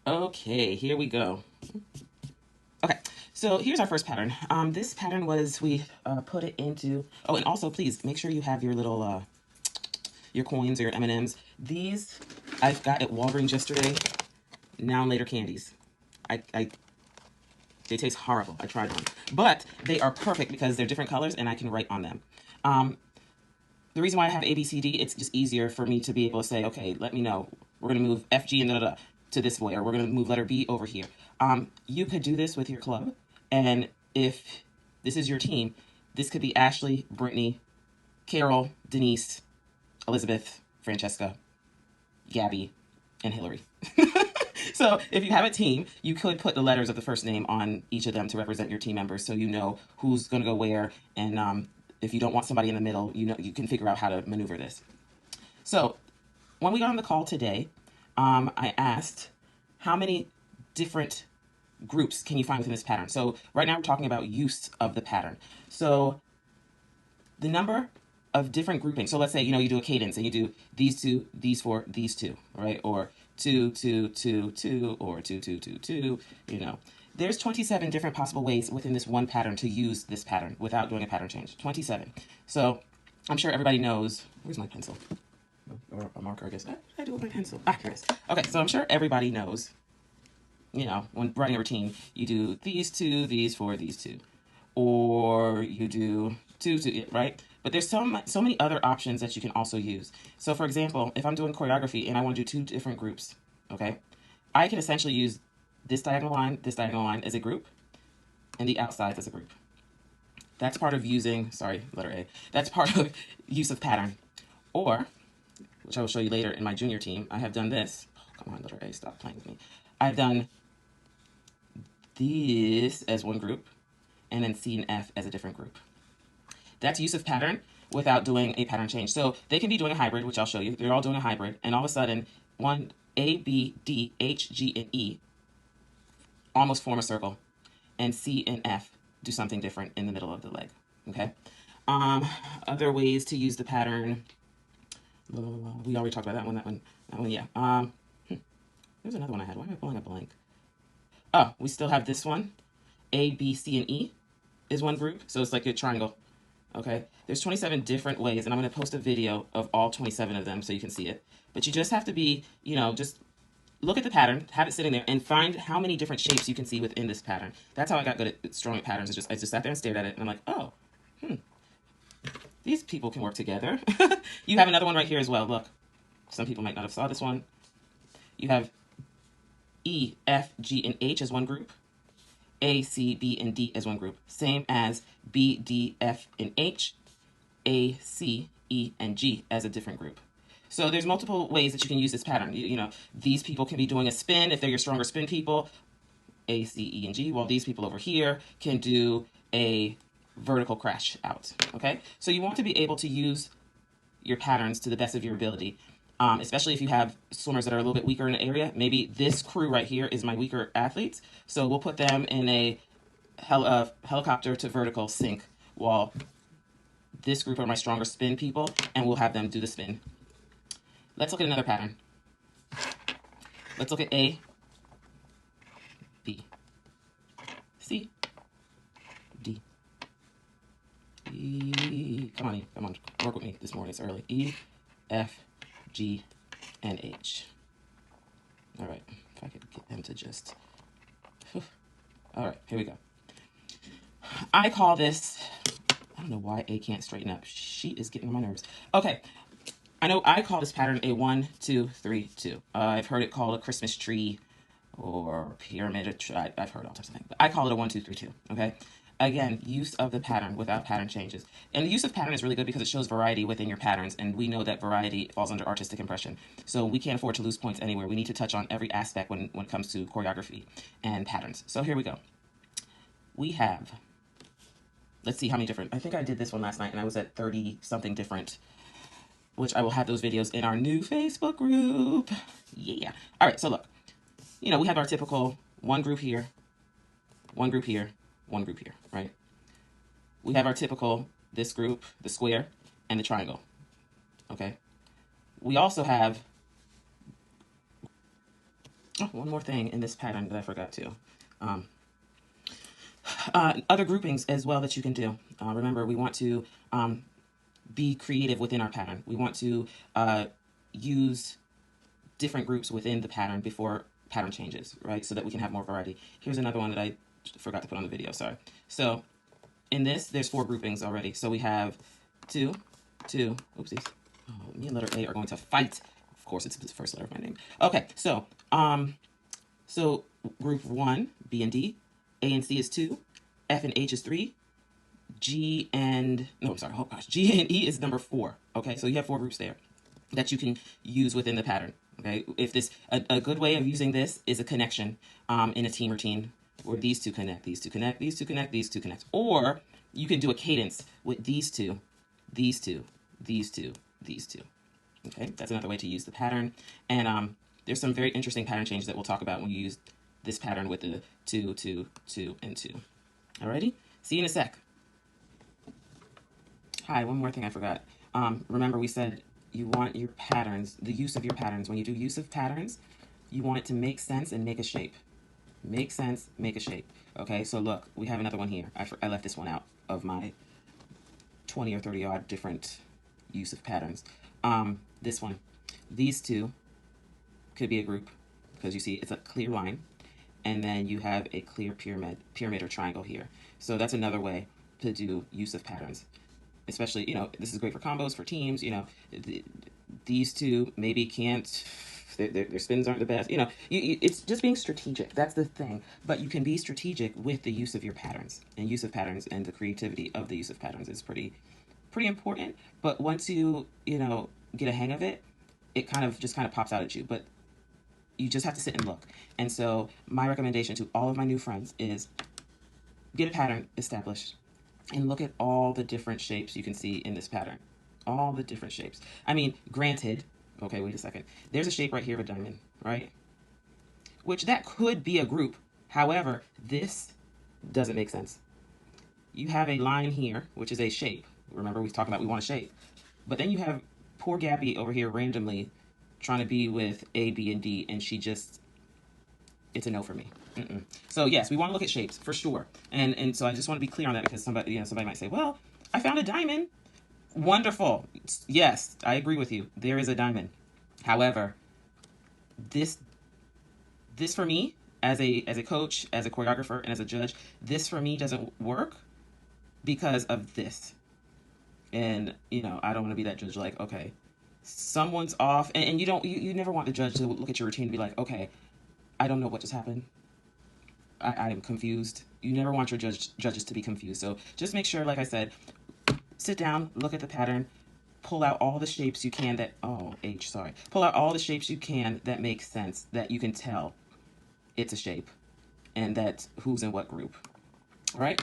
Okay, here we go. Okay, so here's our first pattern. This pattern was, we put it into, oh, and also please make sure you have your little, your coins or your M&Ms. These I got at Walgreens yesterday, now and later candies. I They taste horrible. I tried them. But they are perfect because they're different colors and I can write on them. The reason why I have A, B, C, D, it's just easier for me to be able to say, okay, let me know. We're going to move F, G, and da, da, da to this way, or we're going to move letter B over here. You could do this with your club. And if this is your team, this could be Ashley, Brittany, Carol, Denise, Elizabeth, Francesca, Gabby, and Hillary. So if you have a team, you could put the letters of the first name on each of them to represent your team members, so you know who's going to go where. And if you don't want somebody in the middle, you know you can figure out how to maneuver this. So when we got on the call today, I asked how many different groups can you find within this pattern. So right now we're talking about use of the pattern. So the number of different groupings. So let's say, you do a cadence and you do these two, these four, these two, right? Or two, two, two, two, or two, two, two, two, There's 27 different possible ways within this one pattern to use this pattern without doing a pattern change. 27. So I'm sure everybody knows, where's my pencil? Or a marker, I guess. I do with my pencil. Here it is. Okay, so I'm sure everybody knows, when writing a routine, you do these two, these four, these two. Or you do two, right? But there's so many other options that you can also use. So for example, if I'm doing choreography and I want to do two different groups, okay, I can essentially use this diagonal line as a group, and the outsides as a group. That's part of using, sorry, letter A. That's part of use of pattern. Or, which I will show you later in my junior team, I have done this. Oh, come on, letter A, stop playing with me. I've done this as one group, and then C and F as a different group. That's use of pattern without doing a pattern change. So they can be doing a hybrid, which I'll show you. They're all doing a hybrid, and all of a sudden, one A, B, D, H, G, and E almost form a circle, and C and F do something different in the middle of the leg. Okay. Other ways to use the pattern. We already talked about that one. Yeah. There's another one I had. Why am I pulling a blank? Oh, we still have this one. A, B, C, and E is one group. So it's like a triangle. Okay. There's 27 different ways, and I'm going to post a video of all 27 of them so you can see it. But you just have to be, just look at the pattern, have it sitting there, and find how many different shapes you can see within this pattern. That's how I got good at drawing patterns. I just sat there and stared at it, and I'm like, oh, these people can work together. You have another one right here as well. Look, some people might not have saw this one. You have E, F, G, and H as one group. A, C, B, and D as one group. Same as B, D, F, and H. A, C, E, and G as a different group. So there's multiple ways that you can use this pattern. These people can be doing a spin if they're your stronger spin people. A, C, E, and G. While these people over here can do a vertical crash out. Okay? So you want to be able to use your patterns to the best of your ability. Especially if you have swimmers that are a little bit weaker in an area. Maybe this crew right here is my weaker athletes. So we'll put them in a helicopter to vertical sink, while this group are my stronger spin people, and we'll have them do the spin. Let's look at another pattern. Let's look at A, B, C, D, E. Come on, work with me this morning, it's early. E, F, G, and H. All right, if I could get them to just, all right, here we go. I call this, I don't know why A can't straighten up. She is getting on my nerves. Okay, I know I call this pattern a 1, 2, 3, 2. I've heard it called a Christmas tree or pyramid. I've heard all types of things, but I call it a 1, 2, 3, 2. Okay. Again, use of the pattern without pattern changes. And the use of pattern is really good because it shows variety within your patterns, and we know that variety falls under artistic impression. So we can't afford to lose points anywhere. We need to touch on every aspect when it comes to choreography and patterns. So here we go. We have, let's see how many different, I think I did this one last night and I was at 30 something different, which I will have those videos in our new Facebook group. Yeah. All right, so look, we have our typical one group here, one group here, one group here, right? We have our typical, this group, the square, and the triangle, okay? We also have Oh, one more thing in this pattern that I forgot to. Um, Other groupings as well that you can do. Remember, we want to be creative within our pattern. We want to use different groups within the pattern before pattern changes, right? So that we can have more variety. Here's another one that I forgot to put on the video, sorry. So in this, there's 4 groupings already. So we have 2, 2, oopsies. Oh, me and letter A are going to fight. Of course, it's the first letter of my name. Okay, so group 1, B and D, A and C is 2, F and H is 3, G and, no, I'm sorry, oh gosh, G and E is number 4. Okay, so you have 4 groups there that you can use within the pattern. Okay, if this, a good way of using this is a connection in a team routine where these two connect, these two connect, these two connect, these two connect. Or you can do a cadence with these two, these two, these two, these two. Okay, that's another way to use the pattern. And there's some very interesting pattern changes that we'll talk about when you use this pattern with the 2, 2, 2, and 2. Alrighty, see you in a sec. Hi, one more thing I forgot. Remember we said you want your patterns, the use of your patterns. When you do use of patterns, you want it to make sense and make a shape. Make sense, make a shape. Okay, so look, we have another one here. I left this one out of my 20 or 30 odd different use of patterns. This one, these two could be a group because you see it's a clear line, and then you have a clear pyramid or triangle here. So that's another way to do use of patterns. Especially, this is great for combos, for teams. These two maybe can't, their spins aren't the best. It's just being strategic. That's the thing. But you can be strategic with the use of your patterns, and use of patterns and the creativity of the use of patterns is pretty important. But once you get a hang of it, it kind of pops out at you. But you just have to sit and look. And so my recommendation to all of my new friends is get a pattern established and look at all the different shapes you can see in this pattern. All the different shapes. I mean, granted, okay, wait a second. There's a shape right here of a diamond, right? Which that could be a group. However, this doesn't make sense. You have a line here, which is a shape. Remember, we talked about we want a shape. But then you have poor Gabby over here randomly trying to be with A, B, and D, and it's a no for me. So yes, we want to look at shapes for sure. And so I just want to be clear on that because somebody might say, well, I found a diamond. Wonderful. Yes, I agree with you. There is a diamond. However, this for me, as a coach, as a choreographer, and as a judge, this for me doesn't work because of this. And I don't want to be that judge like, okay, someone's off, and you never want the judge to look at your routine and be like, okay, I don't know what just happened. I am confused. You never want your judges to be confused. So just make sure, like I said, sit down, look at the pattern, pull out all the shapes you can pull out all the shapes you can that make sense, that you can tell it's a shape, and that who's in what group. All right,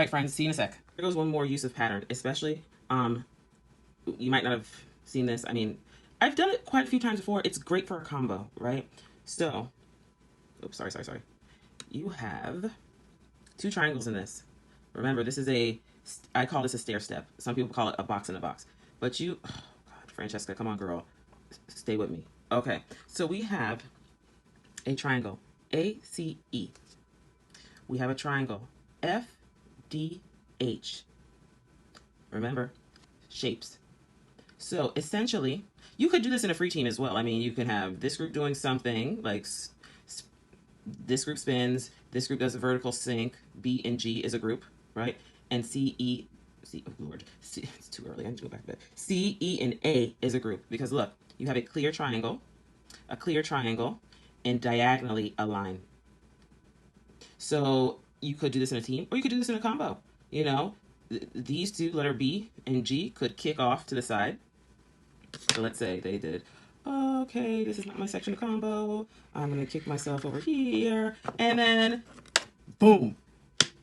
friends, see you in a sec. Here goes one more use of pattern, especially, you might not have seen this. I mean, I've done it quite a few times before. It's great for a combo, right? So, oops, sorry. You have 2 triangles in this. Remember, this is I call this a stair step. Some people call it a box in a box. But oh God, Francesca, come on, girl. Stay with me. Okay, so we have a triangle, ACE. We have a triangle, FDH. Remember, shapes. So essentially, you could do this in a free team as well. I mean, you can have this group doing something like this group spins, this group does a vertical sync, B and G is a group, right? And oh Lord, C, it's too early, I need to go back to bed. C, E, and A is a group, because look, you have a clear triangle, and diagonally a line. So you could do this in a team, or you could do this in a combo. These two, letter B and G, could kick off to the side. So let's say they did, okay, this is not my section of combo. I'm going to kick myself over here. And then, boom,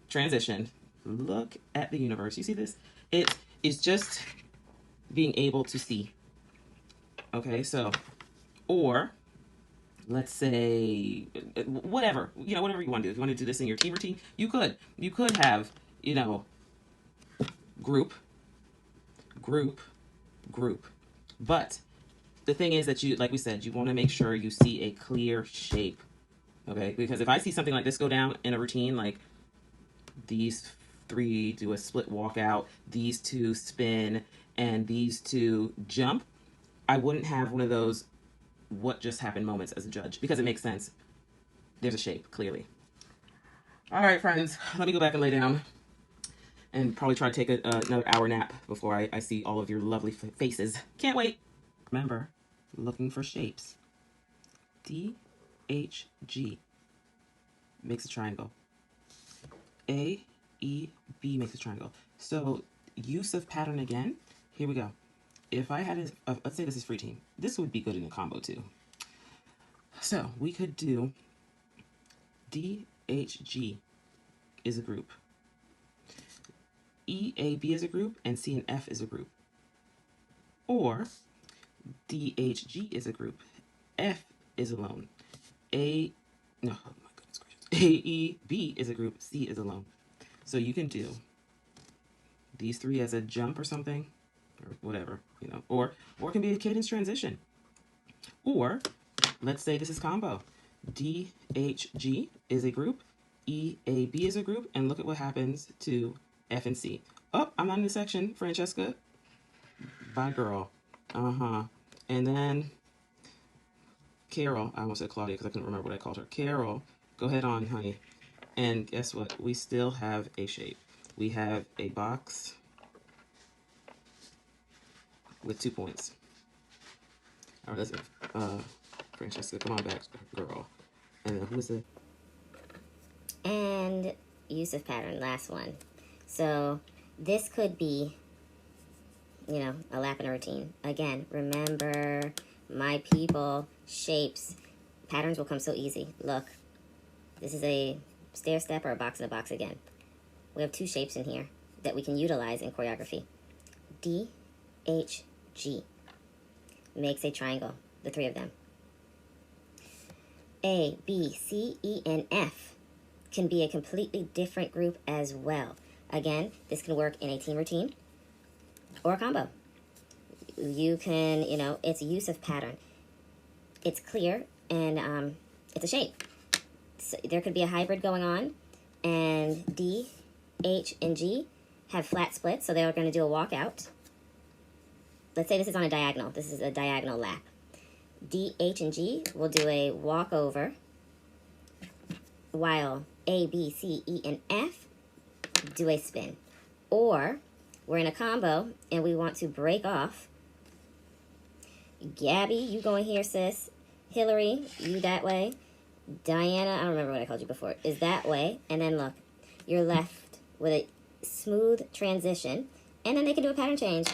transition. Look at the universe. You see this? It is just being able to see. Okay, so, or let's say, whatever you want to do. If you want to do this in your team routine, you could have, group. But the thing is that like we said, you want to make sure you see a clear shape Okay, because if I see something like this go down in a routine, like these three do a split walkout, these two spin, and these two jump, I wouldn't have one of those what just happened moments as a judge because it makes sense. There's a shape, clearly. All right, friends, let me go back and lay down and probably try to take another hour nap before I see all of your lovely faces. Can't wait. Remember, looking for shapes. DHG makes a triangle. AEB makes a triangle. So use of pattern again. Here we go. If I had let's say this is free team. This would be good in a combo too. So we could do DHG is a group. EAB is a group and C and F is a group. Or DHG is a group. F is alone. Oh my goodness gracious. AEB is a group. C is alone. So you can do these three as a jump or something, or whatever, you know, or it can be a cadence transition. Or let's say this is combo. DHG is a group, EAB is a group, and look at what happens to F and C. Oh, I'm not in the section, Francesca. Bye, girl. And then Carol, I almost said Claudia because I couldn't remember what I called her. Carol, go ahead on, honey. And guess what? We still have a shape. We have a box with 2 points. All right, let's Francesca, come on back, girl. And then who's the... And use of pattern, last one. So this could be, you know, a lap in a routine. Again, remember, my people, shapes, patterns will come so easy. Look, this is a stair step or a box in a box again. We have 2 shapes in here that we can utilize in choreography. DHG makes a triangle, the 3 of them. A, B, C, E, and F can be a completely different group as well. Again, this can work in a team routine or a combo. You can, you know, it's use of pattern. It's clear and it's a shape. So there could be a hybrid going on, and D, H, and G have flat splits, so they're going to do a walkout. Let's say this is on a diagonal. This is a diagonal lap. D, H, and G will do a walkover, while A, B, C, E, and F do a spin. Or we're in a combo and we want to break off. Gabby, you going here, sis. Hillary, you that way. Diana, I don't remember what I called you before, is that way. And then look, you're left with a smooth transition. And then they can do a pattern change.